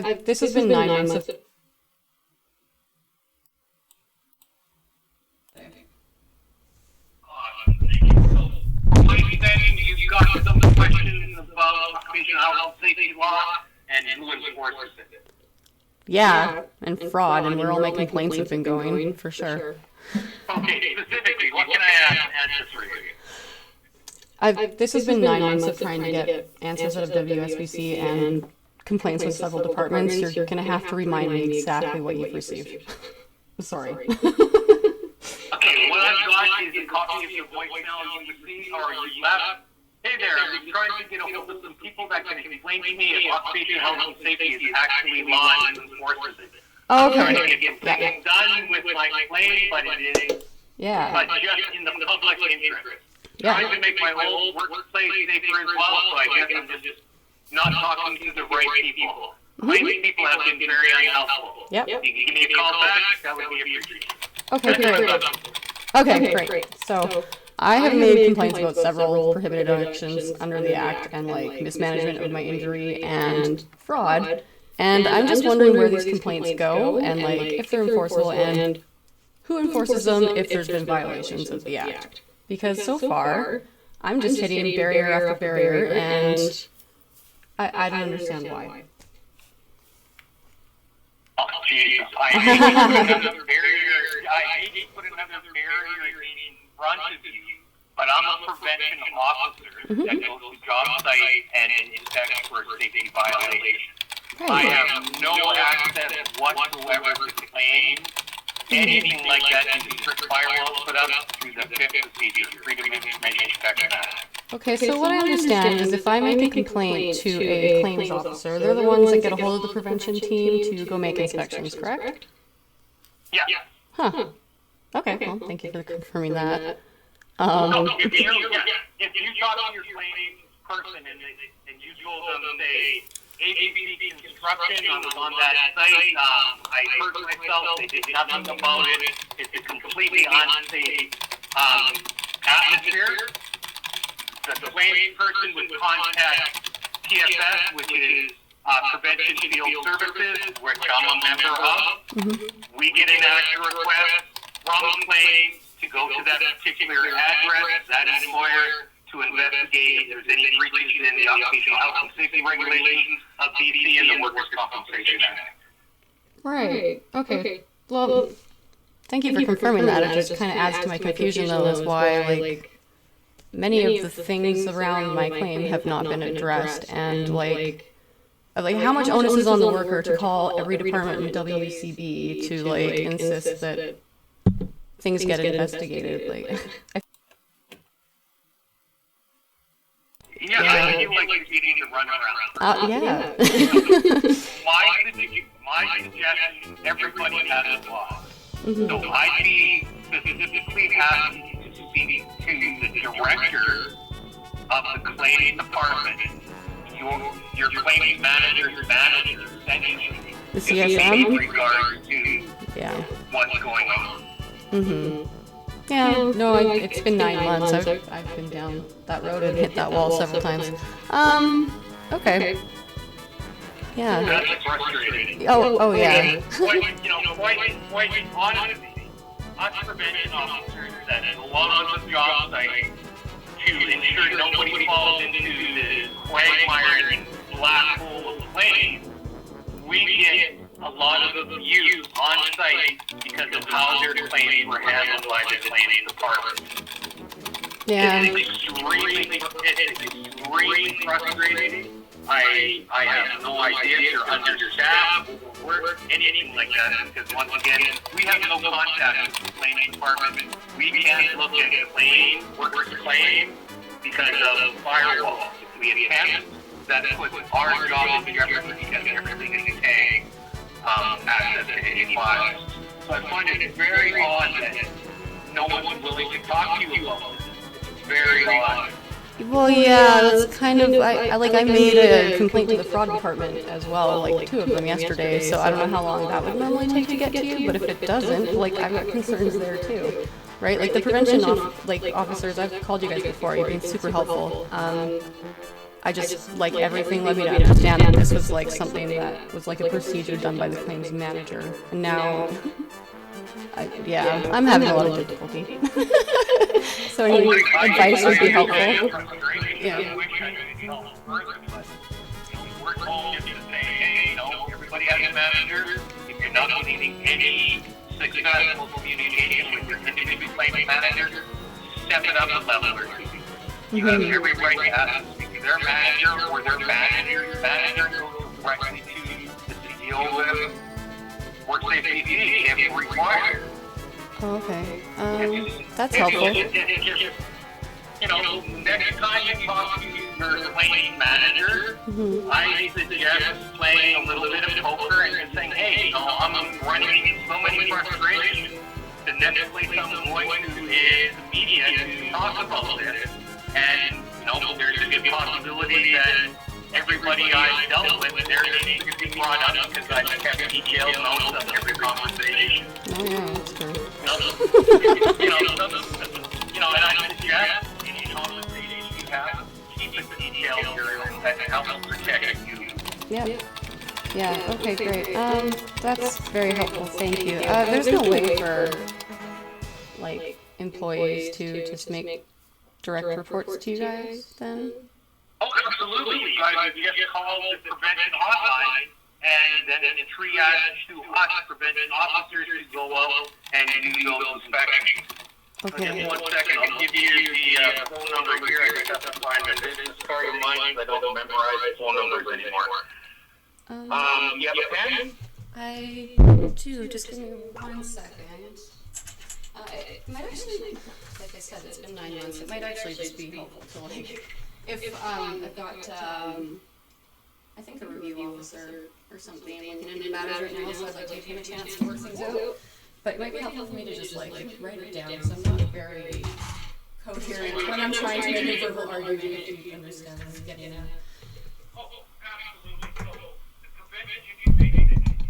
This has been 9 months of. You've got some questions about occupational health and safety law and who enforces it. Yeah, and fraud, and where all my complaints have been going, for sure. Okay, specifically, what can I answer for you? This has been 9 months of trying to get answers out of WSBC and complaints with several departments. You're going to have to remind me exactly what you've received. Sorry. Okay, what I've got is a copy of your voicemail you received or you left. Hey there, I'm trying to get a hold of some people that can explain to me if occupational health and safety is actually law and enforces it. Okay. I'm trying to get something done with my claim, but it is but just in the public interest. Trying to make my old workplace safer as well, so I guess I'm just not talking to the right people. Many people have been very unhelpful. Yep. If you can give me a call back, that would be appreciated. Okay, great. Okay, great. So I have made complaints about several prohibited actions under the Act and like mismanagement of my injury and fraud. And I'm just wondering where these complaints go and like if they're enforceable and who enforces them if there's been violations of the Act. Because so far, I'm just hitting barrier after barrier and I don't understand why. Oh, Jesus. I hate to put another barrier in front of you, but I'm a prevention officer that goes to job site and inspects for safety violations. I have no access whatsoever to claim anything like that in the strict firewalls put up through the fifth procedure, Freedom of Information Protection Act. Okay, so what I understand is if I make a complaint to a claims officer, they're the ones that get a hold of the prevention team to go make inspections, correct? Yeah. Huh. Okay, well, thank you for confirming that. If you talk to your claims person and you told them, say, ABC Construction, I was on that site, I hurt myself, they did nothing about it, it's a completely unsafe atmosphere, the claims person would contact PFS, which is Prevention Field Services, which I'm a member of. We get an action request from the claim to go to that particular address, that employer, to investigate if there's any breaches in the occupational health and safety regulations of BC and the Workers' Compensation Act. Right. Okay. Well, thank you for confirming that. It just kind of adds to my confusion, though, as why, like, many of the things around my claim have not been addressed, and, like how much onus is on the worker to call every department in WCB to, like, insist that things get investigated, like... Yeah, I feel like you need to run around. Yeah. My suggestion, everybody has a law. So I'd be specifically happy to speak to the director of the claims department, your claims manager's manager, essentially. The CSM? In regards to what's going on. Yeah, no, it's been 9 months. I've been down that road and hit that wall several times. Okay. Yeah. That's frustrating. Oh yeah. Quite honestly, us prevention officers that go out on the job site to ensure nobody falls into the quagmire and black hole of claims, we get a lot of abuse on site because of how their claims were handled by the claims department. Yeah. It's extremely frustrating. I have no idea if you're understaffed or anything like that, because once again, we have no contact with the claims department. We can't look at a worker's claim because of firewalls. If we attempt, that puts our job in jeopardy because everything is tagged. Access to any files. So I find it very odd that no one's willing to talk to you about this. It's very odd. Well, yeah, that's kind of, I made a complaint to the fraud department as well, like 2 of them yesterday, so I don't know how long that would normally take to get to you, but if it doesn't, like, I've got concerns there too, right? Like, the prevention officers, I've called you guys before, you've been super helpful. I just, like, everything led me to understand that this was, like, something that was, like, a procedure done by the claims manager. And now, I'm having a lot of difficulty. So any advice would be helpful. Yeah. We're told to say, hey, everybody has a manager. If you're not getting any successful communication with your individual claim manager, step it up a level or two. You have every right to ask to speak to their manager or their manager's manager goes directly to the CEO with WorkSafe PC if required. Oh, okay. That's helpful. Next time you talk to your claim manager, I suggest playing a little bit of poker and just saying, hey, I'm running into so many frustrations. The next place I'm going to is the media to talk about this. And, there's a good possibility that everybody I dealt with, their names could be brought up because I kept detailed notes of every conversation. Oh, yeah, that's true. And I suggest any conversation you have, keep it detailed journal that helps protect you. Yep. Yeah, okay, great. That's very helpful, thank you. There's no way for, like, employees to just make direct reports to you guys, then? Oh, absolutely. You guys just call the prevention hotline, and then it's triage to us prevention officers to go out and do those inspections. Okay. Just 1 second, I'll give you the phone number here. I just have to find a business card of mine because I don't memorize phone numbers anymore. You have a pen? I do. Just give me 1 second. It might actually, like I said, it's been 9 months. It might actually just be helpful to, like, if I've got, I think a review officer or something looking into matters right now, so I'd like to give him a chance to work things out. But it might be helpful for me to just, like write it down, because I'm not very coherent when I'm trying to make a verbal argument, if you understand what I'm getting at. Oh, absolutely. So, the prevention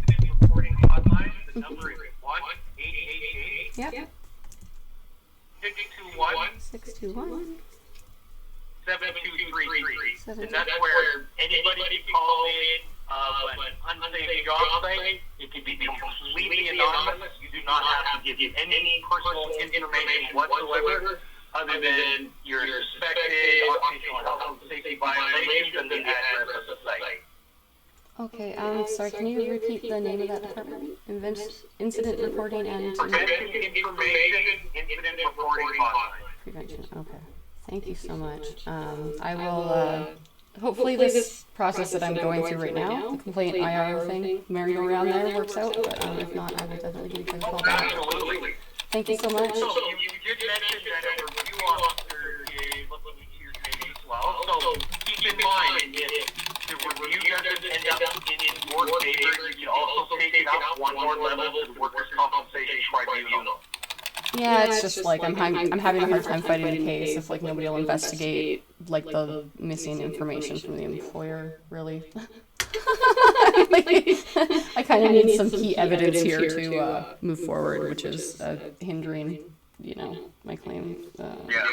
incident reporting hotline, the number is 1-888. Yep. 621. 621. 7233. And that's where anybody can call in an unsafe job site. It can be completely anonymous. You do not have to give any personal information whatsoever other than your suspected occupational health and safety violations and the address of the site. Okay, sorry, can you repeat the name of that department? Incident reporting and Prevention information, incident reporting hotline. prevention, okay. Thank you so much. I will, hopefully this process that I'm going through right now, the complaint IR thing, merry-go-round there works out, but if not, I will definitely give you guys a call back. Absolutely. Thank you so much. So you did mention that a review officer is looking into your case as well. So keep in mind, if the review doesn't end up in your favor, you can also take it up one more level to the Workers' Compensation Tribunal. Yeah, it's just like I'm having a hard time fighting the case if, like, nobody will investigate, like, the missing information from the employer, really. I kind of need some key evidence here to move forward, which is hindering, my claim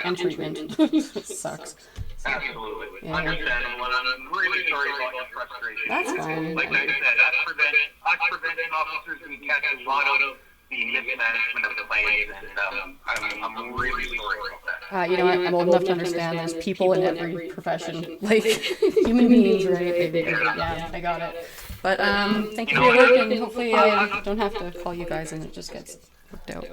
and treatment. Sucks. Absolutely. Yeah. Understandable, and I'm really sorry about your frustration. That's fine. Like I said, us prevention officers, we catch a lot of the mismanagement of the claims, and I'm really sorry about that. I'm old enough to understand there's people in every profession, like human beings, right? Yeah, I got it. But thank you for your work, and hopefully I don't have to call you guys and it just gets worked out. Me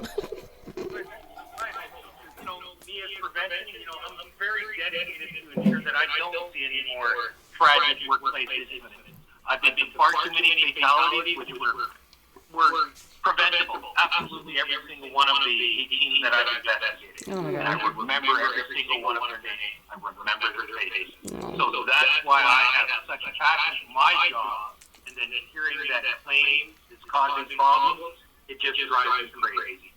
as prevention, I'm very dedicated to ensure that I don't see any more tragic workplace incidents. I've been far too many fatalities, which were preventable. Absolutely every single one of the 18 that I've investigated. Oh my God. And I remember every single one of their names. I remember their faces. So that's why I have such a passion for my job. And then hearing that claim is causing problems, it just drives me crazy.